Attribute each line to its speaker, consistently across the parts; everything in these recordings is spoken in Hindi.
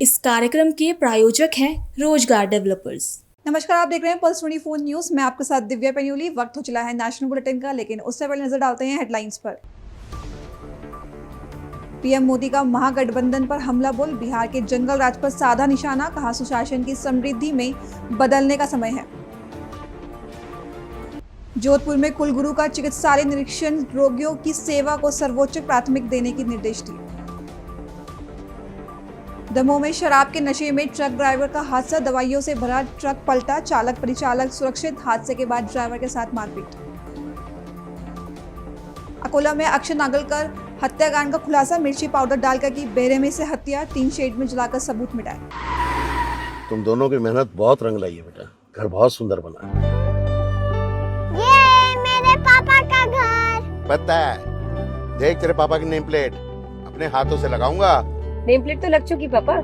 Speaker 1: इस कार्यक्रम के प्रायोजक हैं रोजगार डेवलपर्स।
Speaker 2: नमस्कार, आप देख रहे हैं पल्स 24 न्यूज। मैं आपके साथ दिव्या पेन्यूली। वक्त हो चला है नेशनल बुलेटिन का, लेकिन उससे पहले नजर डालते हैं हेडलाइंस पर। पीएम मोदी का महागठबंधन पर हमला बोल, बिहार के जंगल राज पर साधा निशाना, कहा सुशासन की समृद्धि में बदलने का समय है। जोधपुर में कुलगुरु का चिकित्सालय निरीक्षण, रोगियों की सेवा को सर्वोच्च प्राथमिक देने की निर्देश दिए। दमोह में शराब के नशे में ट्रक ड्राइवर का हादसा, दवाइयों से भरा ट्रक पलटा, चालक परिचालक सुरक्षित, हादसे के बाद ड्राइवर के साथ मारपीट। अकोला में अक्षय नागलकर हत्याकांड का खुलासा, मिर्ची पाउडर डालकर की बेरहमी से हत्या, 3 शेड में जलाकर सबूत मिटाए।
Speaker 3: तुम दोनों की मेहनत बहुत रंग लाई है बेटा, घर बहुत सुंदर बना है।
Speaker 4: ये मेरे पापा का घर।
Speaker 3: पता है, देख तेरे पापा की नेम प्लेट अपने हाथों से लगाऊंगा।
Speaker 5: नेम प्लेट तो लग चुकी पापा।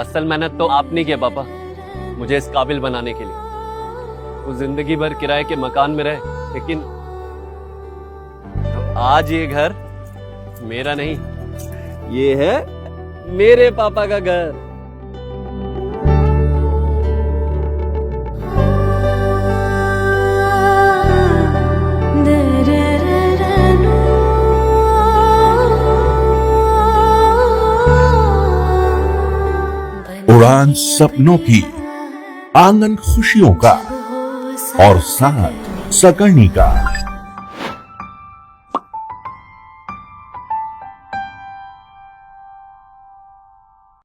Speaker 6: असल मेहनत तो आपने किया पापा, मुझे इस काबिल बनाने के लिए। वो जिंदगी भर किराए के मकान में रहे, लेकिन आज ये घर मेरा नहीं, ये है मेरे पापा का घर।
Speaker 7: उड़ान सपनों की, आंगन खुशियों का और साथ सकर्णी का।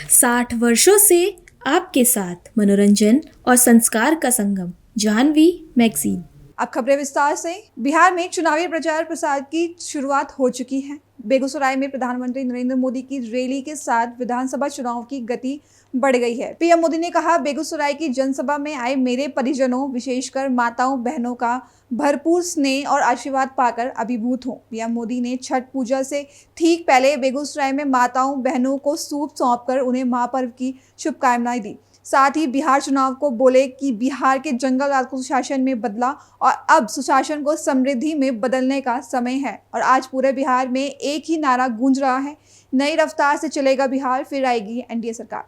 Speaker 1: साठ वर्षों से आपके साथ मनोरंजन और संस्कार का संगम, जाह्नवी मैगजीन।
Speaker 2: अब खबरें विस्तार से। बिहार में चुनावी प्रचार प्रसार की शुरुआत हो चुकी है। बेगूसराय में प्रधानमंत्री नरेंद्र मोदी की रैली के साथ विधानसभा चुनाव की गति बढ़ गई है। पीएम मोदी ने कहा, बेगूसराय की जनसभा में आए मेरे परिजनों, विशेषकर माताओं बहनों का भरपूर स्नेह और आशीर्वाद पाकर अभिभूत हूँ। पीएम मोदी ने छठ पूजा से ठीक पहले बेगूसराय में माताओं बहनों को सूप सौंपकर उन्हें महापर्व की शुभकामनाएं दी। साथ ही बिहार चुनाव को बोले कि बिहार के जंगल राज को सुशासन में बदला और अब सुशासन को समृद्धि में बदलने का समय है। और आज पूरे बिहार में एक ही नारा गूंज रहा है, नई रफ्तार से चलेगा बिहार, फिर आएगी एनडीए सरकार।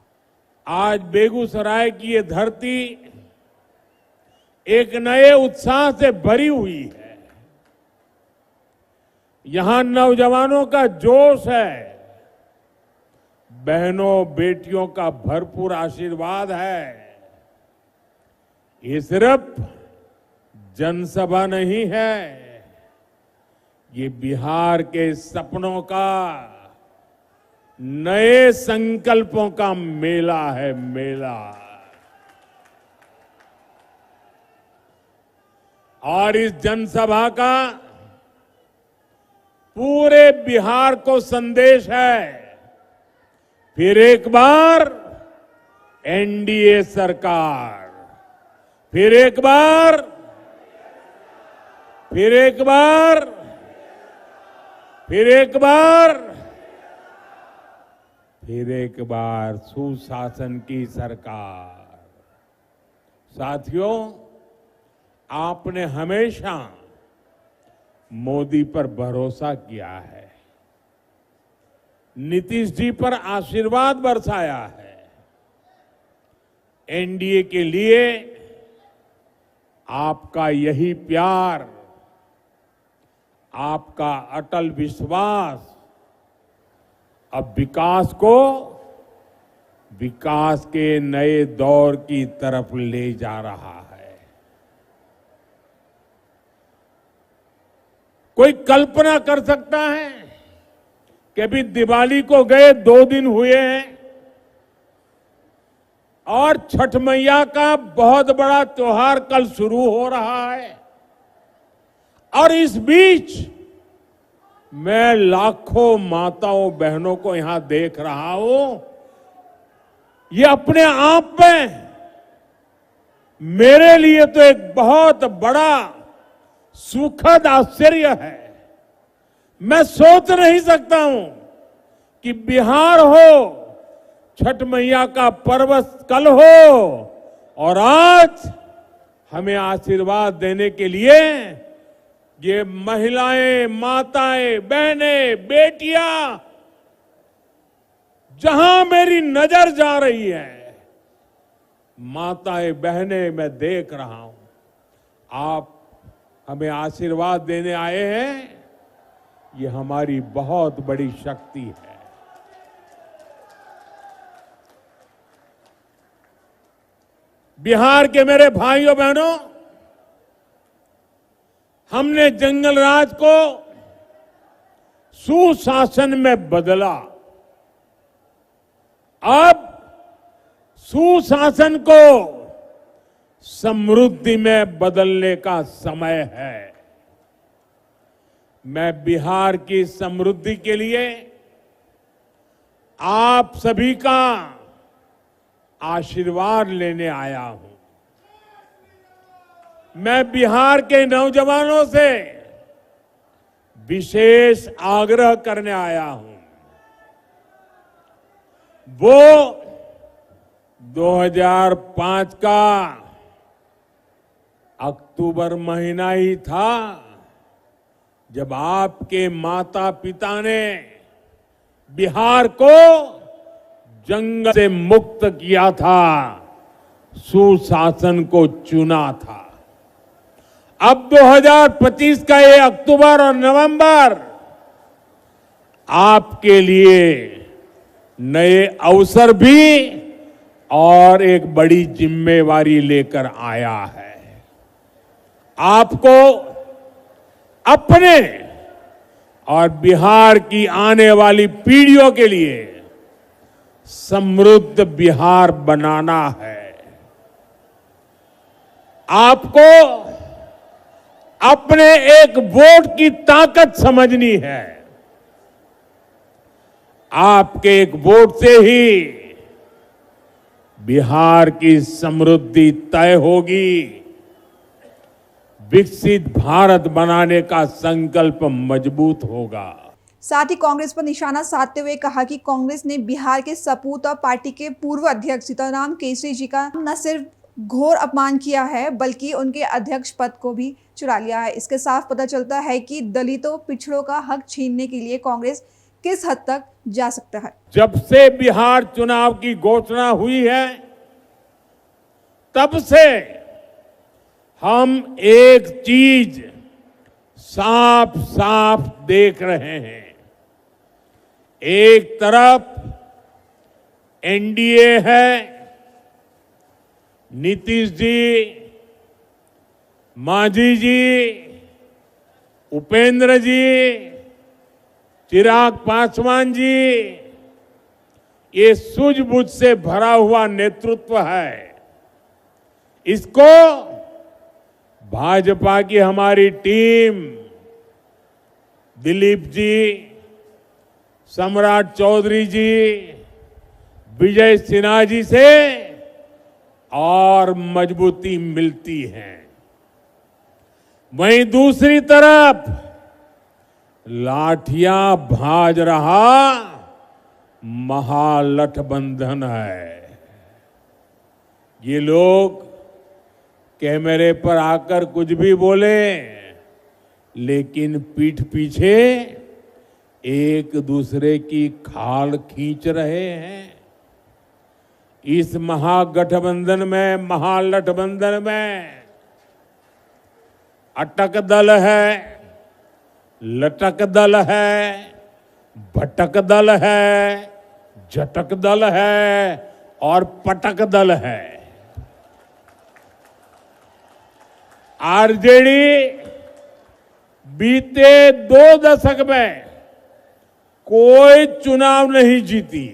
Speaker 8: आज बेगूसराय की ये धरती एक नए उत्साह से भरी हुई है। यहां नौजवानों का जोश है, बहनों बेटियों का भरपूर आशीर्वाद है। ये सिर्फ जनसभा नहीं है, ये बिहार के सपनों का, नए संकल्पों का मेला है, मेला। और इस जनसभा का पूरे बिहार को संदेश है, फिर एक बार एनडीए सरकार, फिर एक बार, फिर एक बार, फिर एक बार, फिर एक बार सुशासन की सरकार। साथियों, आपने हमेशा मोदी पर भरोसा किया है, नीतीश जी पर आशीर्वाद बरसाया है। एनडीए के लिए आपका यही प्यार, आपका अटल विश्वास अब विकास के नए दौर की तरफ ले जा रहा है। कोई कल्पना कर सकता है कि अभी दिवाली को गए 2 दिन हुए हैं और छठ मैया का बहुत बड़ा त्योहार कल शुरू हो रहा है, और इस बीच मैं लाखों माताओं बहनों को यहां देख रहा हूं। ये अपने आप में मेरे लिए तो एक बहुत बड़ा सुखद आश्चर्य है। मैं सोच नहीं सकता हूं कि बिहार हो, छठ मैया का पर्व कल हो और आज हमें आशीर्वाद देने के लिए ये महिलाएं, माताएं, बहनें, बेटियां, जहां मेरी नजर जा रही है, माताएं, बहनें मैं देख रहा हूं। आप हमें आशीर्वाद देने आए हैं, ये हमारी बहुत बड़ी शक्ति है। बिहार के मेरे भाइयों बहनों, हमने जंगल राज को सुशासन में बदला। अब सुशासन को समृद्धि में बदलने का समय है। मैं बिहार की समृद्धि के लिए आप सभी का आशीर्वाद लेने आया हूं। मैं बिहार के नौजवानों से विशेष आग्रह करने आया हूं। वो 2005 का अक्टूबर महीना ही था जब आपके माता पिता ने बिहार को जंगल से मुक्त किया था, सुशासन को चुना था। अब 2025 का ये अक्टूबर और नवंबर आपके लिए नए अवसर भी और एक बड़ी जिम्मेवारी लेकर आया है। आपको अपने और बिहार की आने वाली पीढ़ियों के लिए समृद्ध बिहार बनाना है। आपको अपने एक वोट की ताकत समझनी है। आपके एक वोट से ही बिहार की समृद्धि तय होगी। विकसित भारत बनाने का संकल्प मजबूत होगा।
Speaker 2: साथ ही कांग्रेस पर निशाना साधते हुए कहा कि कांग्रेस ने बिहार के सपूत और पार्टी के पूर्व अध्यक्ष सीताराम केसरी जी का न सिर्फ घोर अपमान किया है बल्कि उनके अध्यक्ष पद को भी चुरा लिया है। इसके साफ पता चलता है कि दलितों, पिछड़ों का हक छीनने के लिए कांग्रेस किस हद तक जा सकता है।
Speaker 8: जब से बिहार चुनाव की घोषणा हुई है, तब से हम एक चीज साफ साफ देख रहे हैं। एक तरफ एनडीए है, नीतीश जी, मांझी जी, उपेंद्र जी, चिराग पासवान जी, ये सूझबूझ से भरा हुआ नेतृत्व है। इसको भाजपा की हमारी टीम, दिलीप जी, सम्राट चौधरी जी, विजय सिन्हा जी से और मजबूती मिलती है। वहीं दूसरी तरफ लाठियां भाज रहा महागठबंधन है। ये लोग कैमरे पर आकर कुछ भी बोले, लेकिन पीठ पीछे एक दूसरे की खाल खींच रहे हैं। इस महागठबंधन में अटक दल है, लटक दल है, भटक दल है, झटक दल है और पटक दल है। आरजेडी बीते 2 दशक में कोई चुनाव नहीं जीती,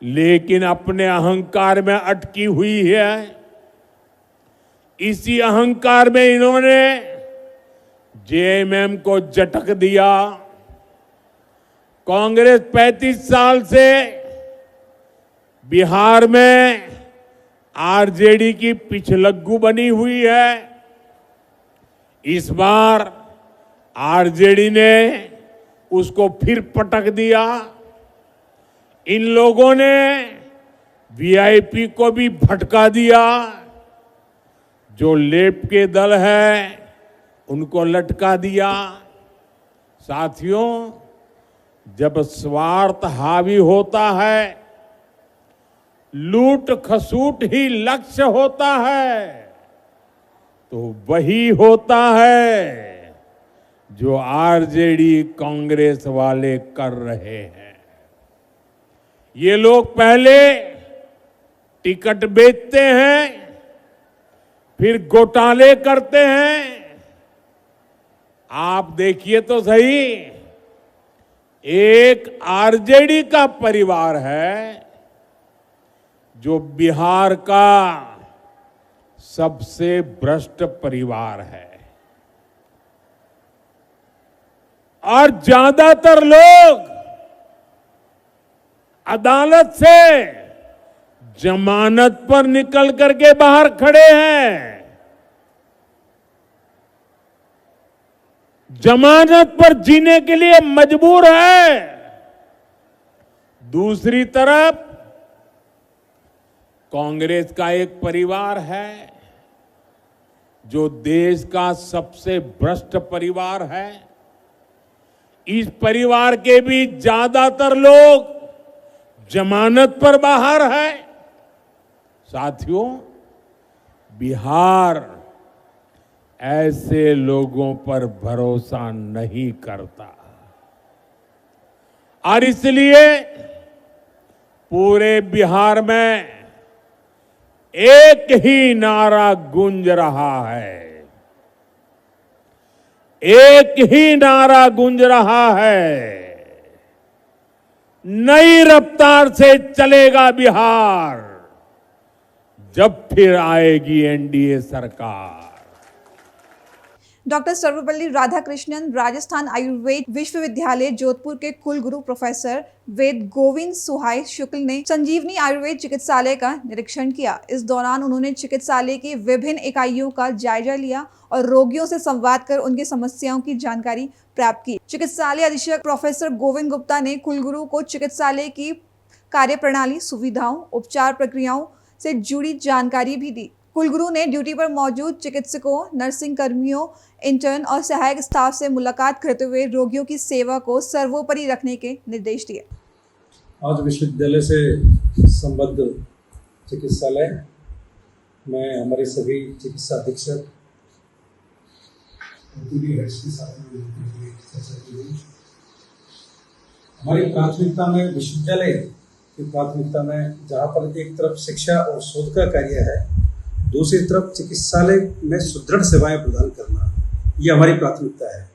Speaker 8: लेकिन अपने अहंकार में अटकी हुई है। इसी अहंकार में इन्होंने जेएमएम को झटक दिया। कांग्रेस 35 साल से बिहार में आरजेडी की पिछलग्गू बनी हुई है। इस बार आरजेडी ने उसको फिर पटक दिया। इन लोगों ने वीआईपी को भी भटका दिया। जो लेप के दल है, उनको लटका दिया। साथियों, जब स्वार्थ हावी होता है, लूट खसूट ही लक्ष्य होता है, तो वही होता है जो आरजेडी कांग्रेस वाले कर रहे हैं। ये लोग पहले टिकट बेचते हैं, फिर घोटाले करते हैं। आप देखिए तो सही, एक आरजेडी का परिवार है जो बिहार का सबसे भ्रष्ट परिवार है, और ज्यादातर लोग अदालत से जमानत पर निकल करके बाहर खड़े हैं। जमानत पर जीने के लिए मजबूर है। दूसरी तरफ कांग्रेस का एक परिवार है जो देश का सबसे भ्रष्ट परिवार है। इस परिवार के भी ज्यादातर लोग जमानत पर बाहर है। साथियों, बिहार ऐसे लोगों पर भरोसा नहीं करता, और इसलिए पूरे बिहार में एक ही नारा गूंज रहा है, एक ही नारा गूंज रहा है, नई रफ्तार से चलेगा बिहार, जब फिर आएगी एनडीए सरकार।
Speaker 2: डॉक्टर सर्वपल्ली राधाकृष्णन राजस्थान आयुर्वेद विश्वविद्यालय जोधपुर के कुलगुरु प्रोफेसर वेद गोविंद सुहाय शुक्ल ने संजीवनी आयुर्वेद चिकित्सालय का निरीक्षण किया। इस दौरान उन्होंने चिकित्सालय की विभिन्न इकाइयों का जायजा लिया और रोगियों से संवाद कर उनकी समस्याओं की जानकारी प्राप्त की। चिकित्सालय अधीक्षक प्रोफेसर गोविंद गुप्ता ने कुलगुरु को चिकित्सालय की कार्यप्रणाली, सुविधाओं, उपचार प्रक्रियाओं से जुड़ी जानकारी भी दी। कुलगुरु ने ड्यूटी पर मौजूद चिकित्सकों, नर्सिंग कर्मियों, इंटर्न और सहायक स्टाफ से मुलाकात करते हुए रोगियों की सेवा को सर्वोपरि रखने के निर्देश दिए।
Speaker 9: आज विश्वविद्यालय से संबद्ध चिकित्सालय में हमारे सभी चिकित्सा अधीक्षक के साथ चर्चा की गई। हमारी प्राथमिकता में, विश्वविद्यालय की प्राथमिकता में, जहाँ पर एक तरफ शिक्षा और शोध का कार्य है, दूसरी तरफ चिकित्सालय में सुदृढ़ सेवाएं प्रदान करना, ये हमारी प्राथमिकता है।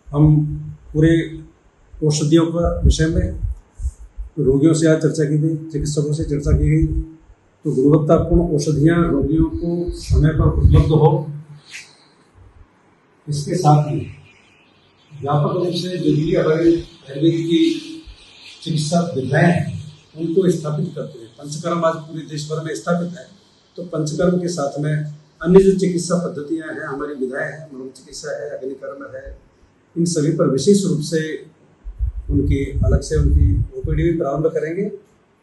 Speaker 9: हम पूरे औषधियों का विषय में रोगियों से आज चर्चा की गई, चिकित्सकों से चर्चा की गई, तो गुणवत्तापूर्ण औषधियाँ रोगियों को समय पर उपलब्ध हो, इसके साथ ही व्यापक रूप से जो भी हमारे आयुर्वेद की चिकित्सा विधाएं हैं उनको स्थापित करते हैं। पंचकर्म आज पूरे देश भर में स्थापित है, तो पंचकर्म के साथ में अन्य जो चिकित्सा पद्धतियां हैं, हमारी विधाएं हैं, मनोर चिकित्सा है, अग्निकर्म है, इन सभी पर विशेष रूप से उनकी अलग से उनकी ओपीडी भी प्रारंभ करेंगे,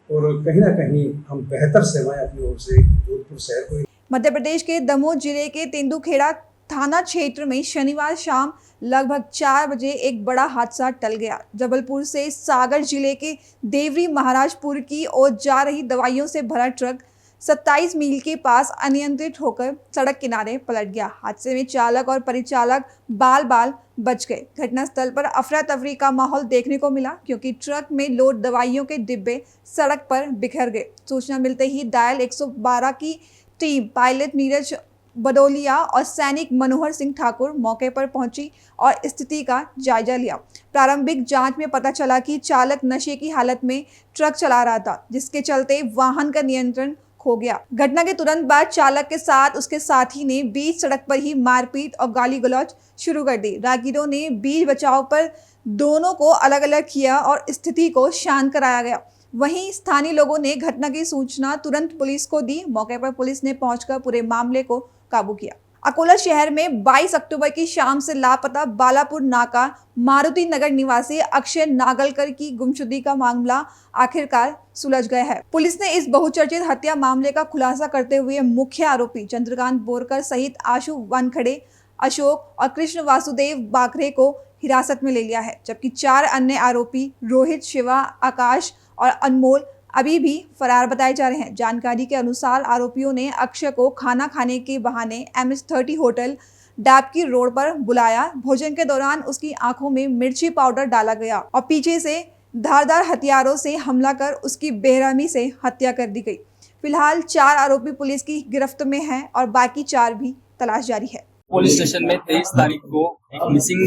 Speaker 9: और कहीं ना कहीं हम बेहतर सेवाएं अपनी ओर से जोधपुर शहर को।
Speaker 2: मध्य प्रदेश के दमोह जिले के तेंदुखेड़ा थाना क्षेत्र में शनिवार शाम लगभग 4 बजे एक बड़ा हादसा टल गया। जबलपुर से सागर जिले के देवरी महाराजपुर की ओर जा रही दवाइयों से भरा ट्रक 27 मील के पास अनियंत्रित होकर सड़क किनारे पलट गया। हादसे में चालक और परिचालक बाल बाल बच गए। घटनास्थल पर अफरा तफरी का माहौल देखने को मिला, क्योंकि ट्रक में लोड दवाइयों के डिब्बे सड़क पर बिखर गए। सूचना मिलते ही डायल 112 की टीम, पायलट नीरज बडोलिया और सैनिक मनोहर सिंह ठाकुर मौके पर पहुंची और स्थिति का जायजा लिया। प्रारंभिक जांच में पता चला कि चालक नशे की हालत में ट्रक चला रहा था, जिसके चलते वाहन का नियंत्रण खो गया। घटना के तुरंत बाद चालक के साथ उसके साथी ने बीच सड़क पर ही मारपीट और गाली गलौज शुरू कर दी। राहगीरों ने बीच बचाव पर दोनों को अलग अलग किया और स्थिति को शांत कराया गया। वहीं स्थानीय लोगों ने घटना की सूचना तुरंत पुलिस को दी। मौके पर पुलिस ने पहुंचकर पूरे मामले को काबू किया। अकोला शहर में 22 अक्टूबर की शाम से लापता बालापुर नाका मारुति नगर निवासी अक्षय नागलकर की गुमशुदगी का मामला आखिरकार सुलझ गया है। पुलिस ने इस बहुचर्चित हत्या मामले का खुलासा करते हुए मुख्य आरोपी चंद्रकांत बोरकर सहित आशु वानखड़े, अशोक और कृष्ण वासुदेव बाकरे को हिरासत में ले लिया है, जबकि 4 अन्य आरोपी रोहित, शिवा, आकाश और अनमोल अभी भी फरार बताए जा रहे हैं। जानकारी के अनुसार आरोपियों ने अक्षय को खाना खाने के बहाने MS30 होटल डाबकी रोड पर बुलाया। भोजन के दौरान उसकी आंखों में मिर्ची पाउडर डाला गया और पीछे से धारदार हथियारों से हमला कर उसकी बेरहमी से हत्या कर दी गई। फिलहाल 4 आरोपी पुलिस की गिरफ्त में हैं और बाकी 4 भी तलाश जारी है।
Speaker 10: पुलिस स्टेशन में 23 तारीख को एक मिसिंग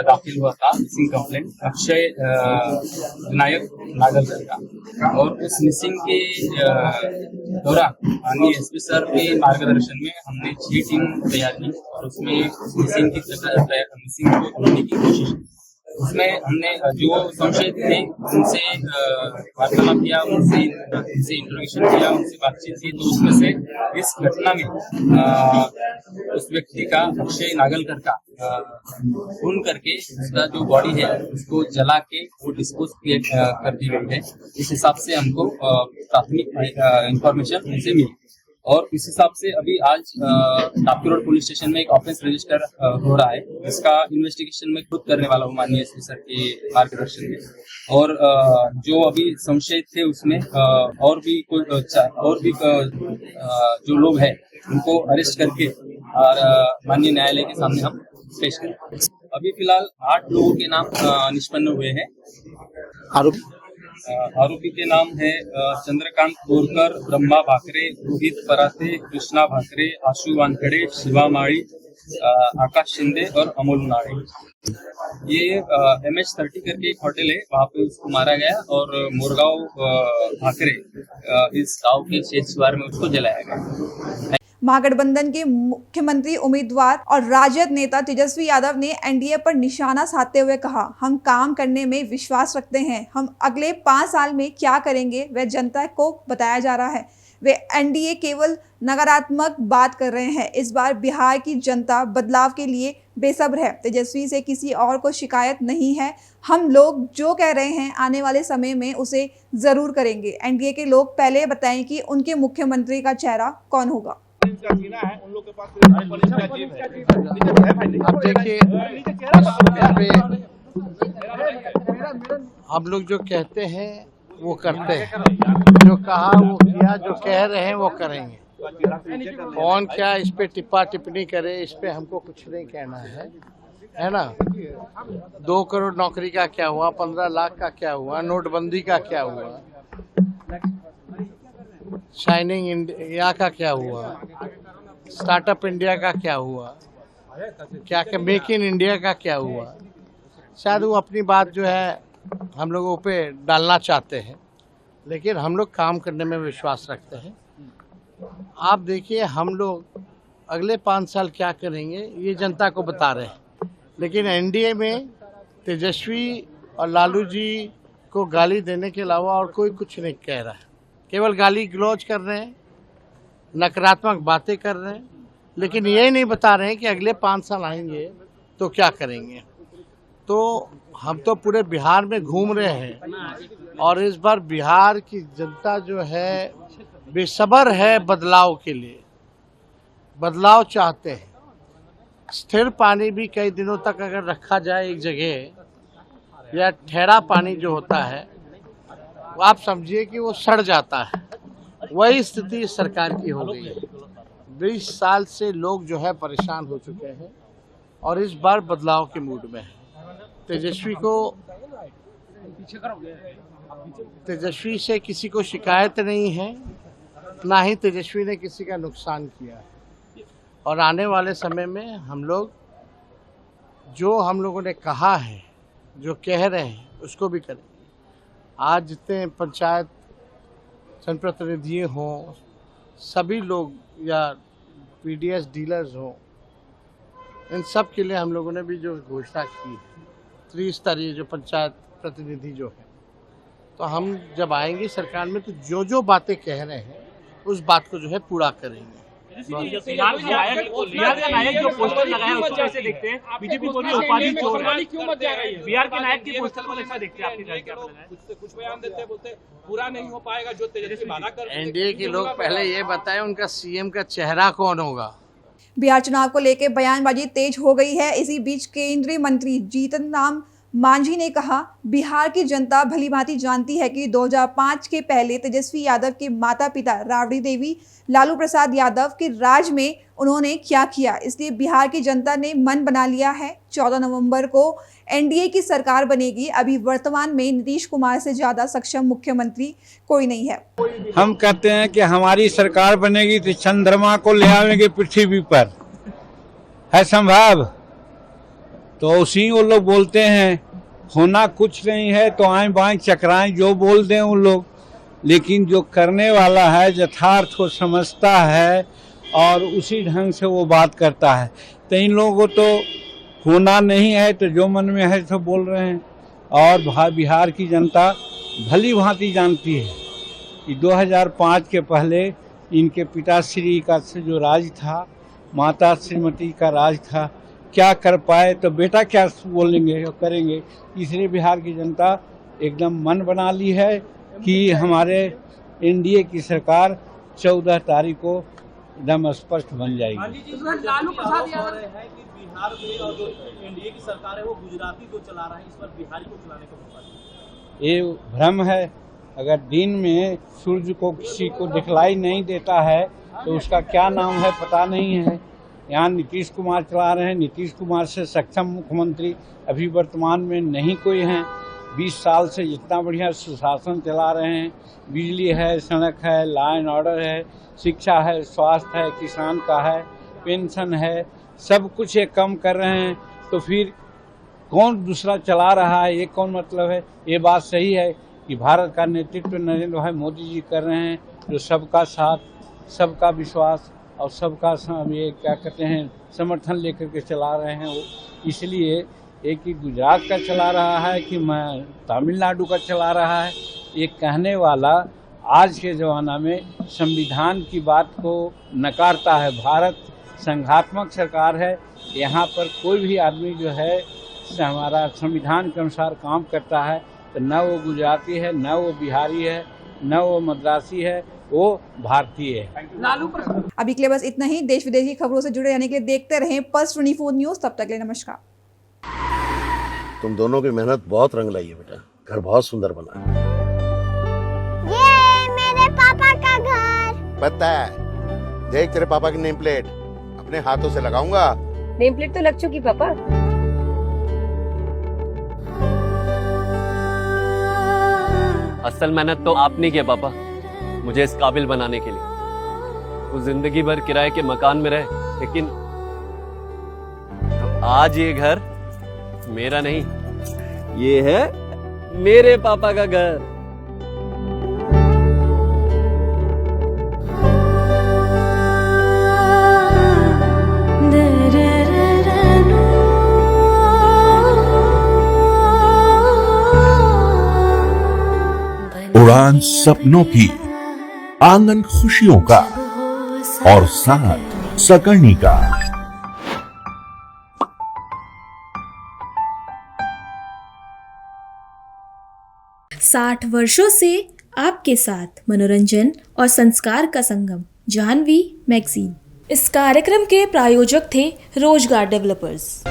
Speaker 10: दाखिल हुआ था, मिसिंग कंप्लेंट अक्षय विनायक नागलकर का, और उस मिसिंग के दौरान माननीय एसपी सर के मार्गदर्शन में हमने 6 टीम तैयार की और उसमें मिसिंग को ढूंढने की कोशिश की। उसमें हमने जो संशयित थे उनसे वार्तालाप किया, उनसे इंट्रोगेशन किया, उनसे बातचीत की। तो उसमें से इस घटना में उस व्यक्ति का अक्षय नागलकर का खून करके उसका जो बॉडी है उसको जला के वो डिस्पोज कर दी गई है। इस हिसाब से हमको प्राथमिक इंफॉर्मेशन उनसे मिली और इस हिसाब से अभी आज टापकी रोड पुलिस स्टेशन में एक ऑफेंस रजिस्टर हो रहा है, जिसका इन्वेस्टिगेशन में खुद करने वाला हूँ माननीय एसपी सर के मार्गदर्शन में। और जो अभी संशयित थे उसमें और भी जो लोग हैं उनको अरेस्ट करके और माननीय न्यायालय के सामने हम पेश करें। अभी फिलहाल 8 लोगों के नाम निष्पन्न हुए हैं। आरोपी के नाम है चंद्रकांत बोरकर, ब्रह्मा भाकरे, रोहित पराते, कृष्णा भाकरे, आशु वानखड़े, शिवा माड़ी, आकाश शिंदे और अमोल नाड़े। ये MS30 करके एक होटल है, वहाँ पे उसको मारा गया और मोरगांव भाकरे इस गांव के शेष शिवार में उसको जलाया गया।
Speaker 2: महागठबंधन के मुख्यमंत्री उम्मीदवार और राजद नेता तेजस्वी यादव ने एनडीए पर निशाना साधते हुए कहा, हम काम करने में विश्वास रखते हैं। हम अगले 5 साल में क्या करेंगे वह जनता को बताया जा रहा है। वे एनडीए केवल नकारात्मक बात कर रहे हैं। इस बार बिहार की जनता बदलाव के लिए बेसब्र है। तेजस्वी से किसी और को शिकायत नहीं है। हम लोग जो कह रहे हैं आने वाले समय में उसे जरूर करेंगे। एनडीए के लोग पहले बताएं कि उनके मुख्यमंत्री का चेहरा कौन होगा।
Speaker 11: अब देखिए, हम लोग जो कहते हैं वो करते हैं, जो कहा वो किया, जो कह रहे हैं वो करेंगे। कौन क्या इस पे टिप्पा टिप्पणी करे, इस पे हमको कुछ नहीं कहना है ना। 2 करोड़ नौकरी का क्या हुआ, 15 लाख का क्या हुआ, नोटबंदी का क्या हुआ, शाइनिंग इंडिया का क्या हुआ, स्टार्टअप इंडिया का क्या हुआ, क्या मेक इन इंडिया का क्या हुआ। शायद वो अपनी बात जो है हम लोगों पे डालना चाहते हैं, लेकिन हम लोग काम करने में विश्वास रखते हैं। आप देखिए, हम लोग अगले 5 साल क्या करेंगे ये जनता को बता रहे हैं, लेकिन एनडीए में तेजस्वी और लालू जी को गाली देने के अलावा और कोई कुछ नहीं कह रहा है। केवल गाली गलौज कर रहे हैं, नकारात्मक बातें कर रहे हैं, लेकिन ये नहीं बता रहे हैं कि अगले 5 साल आएंगे तो क्या करेंगे। तो हम तो पूरे बिहार में घूम रहे हैं और इस बार बिहार की जनता जो है बेसब्र है बदलाव के लिए, बदलाव चाहते हैं। स्थिर पानी भी कई दिनों तक अगर रखा जाए एक जगह, या ठहरा पानी जो होता है आप समझिए कि वो सड़ जाता है। वही स्थिति सरकार की हो गई है। 20 साल से लोग जो है परेशान हो चुके हैं और इस बार बदलाव के मूड में है। तेजस्वी से किसी को शिकायत नहीं है, ना ही तेजस्वी ने किसी का नुकसान किया है। और आने वाले समय में हम लोग जो हम लोगों ने कहा है, जो कह रहे हैं, उसको भी करेंगे। आज जितने पंचायत जनप्रतिनिधि हों, सभी लोग या पीडीएस डीलर्स हों, इन सब के लिए हम लोगों ने भी जो घोषणा की है, त्रिस्तरीय जो पंचायत प्रतिनिधि जो है, तो हम जब आएंगे सरकार में तो जो जो बातें कह रहे हैं उस बात को जो है पूरा करेंगे।
Speaker 10: बिहार का नायक जो पोस्टर लगाया उसको कैसे देखते हैं? बीजेपी बोल रही है उपाधि चोर है।
Speaker 12: क्यों मत जा रही है?
Speaker 10: बिहार के नायक के पोस्टर को कैसा देखते हैं? आपके घर क्या लगाया?
Speaker 12: कुछ बयान देते हैं, बोलते हैं पूरा नहीं हो पाएगा जो तेजस्वी वादा कर।
Speaker 11: एनडीए के लोग पहले ये बताएं उनका सीएम का चेहरा कौन होगा।
Speaker 2: बिहार चुनाव को लेकर बयानबाजी तेज हो गई है। इसी बीच केंद्रीय मंत्री जीतन राम मांझी ने कहा, बिहार की जनता भलीभांति जानती है कि 2005 के पहले तेजस्वी यादव के माता पिता राबड़ी देवी लालू प्रसाद यादव के राज में उन्होंने क्या किया, इसलिए बिहार की जनता ने मन बना लिया है। 14 नवंबर को एनडीए की सरकार बनेगी। अभी वर्तमान में नीतीश कुमार से ज्यादा सक्षम मुख्यमंत्री कोई नहीं है।
Speaker 13: हम कहते हैं कि हमारी सरकार बनेगी तो चंद्रमा को ले आवेंगे पृथ्वी पर, है संभव? तो उसी वो लोग बोलते हैं होना कुछ नहीं है तो आए बाएं चकराएं, जो बोल दें उन लोग, लेकिन जो करने वाला है यथार्थ को समझता है और उसी ढंग से वो बात करता है। तो इन लोगों को तो होना नहीं है तो जो मन में है तो बोल रहे हैं। और बिहार की जनता भली भांति जानती है कि 2005 के पहले इनके पिताश्री का जो राज था, माता श्रीमती का राज था, क्या कर पाए तो बेटा क्या बोलेंगे और करेंगे। इसलिए बिहार की जनता एकदम मन बना ली है कि हमारे एनडीए की सरकार 14 तारीख को एकदम स्पष्ट बन जाएगी।
Speaker 10: लालू प्रसाद यादव है कि बिहार में और जो एनडीए की सरकार है वो गुजराती जो चला रहा है, इस पर बिहारी को चलाने का मौका।
Speaker 13: ये भ्रम है। अगर दिन में सूर्य को किसी को दिखलाई नहीं देता है तो उसका क्या नाम है पता नहीं है। यहाँ नीतीश कुमार चला रहे हैं। नीतीश कुमार से सक्षम मुख्यमंत्री अभी वर्तमान में नहीं कोई हैं। 20 साल से जितना बढ़िया सुशासन चला रहे हैं, बिजली है, सड़क है, लॉ एंड ऑर्डर है, शिक्षा है, स्वास्थ्य है, किसान का है, पेंशन है, सब कुछ ये कम कर रहे हैं। तो फिर कौन दूसरा चला रहा है, ये कौन मतलब है? ये बात सही है कि भारत का नेतृत्व नरेंद्र भाई मोदी जी कर रहे हैं, जो सबका साथ, सबका विश्वास और सबका ये क्या कहते हैं समर्थन लेकर के चला रहे हैं। वो इसलिए एक ही गुजरात का चला रहा है कि मैं तमिलनाडु का चला रहा है, ये कहने वाला आज के ज़माना में संविधान की बात को नकारता है। भारत संघात्मक सरकार है। यहाँ पर कोई भी आदमी जो है हमारा संविधान के अनुसार काम करता है, तो न वो गुजराती है, न वो बिहारी है, न वो मद्रासी है, वो भारतीय है।
Speaker 2: अभी के लिए बस इतना ही। देश विदेश की खबरों से जुड़े रहने के लिए देखते रहें पल्स 24 न्यूज। तब तक के लिए नमस्कार।
Speaker 3: तुम दोनों की मेहनत बहुत रंग लाई है बेटा, घर बहुत सुंदर बना है।
Speaker 4: ये मेरे पापा का घर।
Speaker 3: पता है, देख तेरे पापा की नेम प्लेट अपने हाथों से लगाऊंगा।
Speaker 5: नेम प्लेट तो लग चुकी पापा।
Speaker 6: असल मेहनत तो आपने की है पापा, मुझे इस काबिल बनाने के लिए। वो जिंदगी भर किराए के मकान में रहे, लेकिन आज ये घर मेरा नहीं, ये है मेरे पापा का घर।
Speaker 7: उड़ान सपनों की, आंगन खुशियों का और साथ सकर्णी का।
Speaker 1: 60 वर्षों से आपके साथ मनोरंजन और संस्कार का संगम, जाह्नवी मैगजीन। इस कार्यक्रम के प्रायोजक थे रोजगार डेवलपर्स।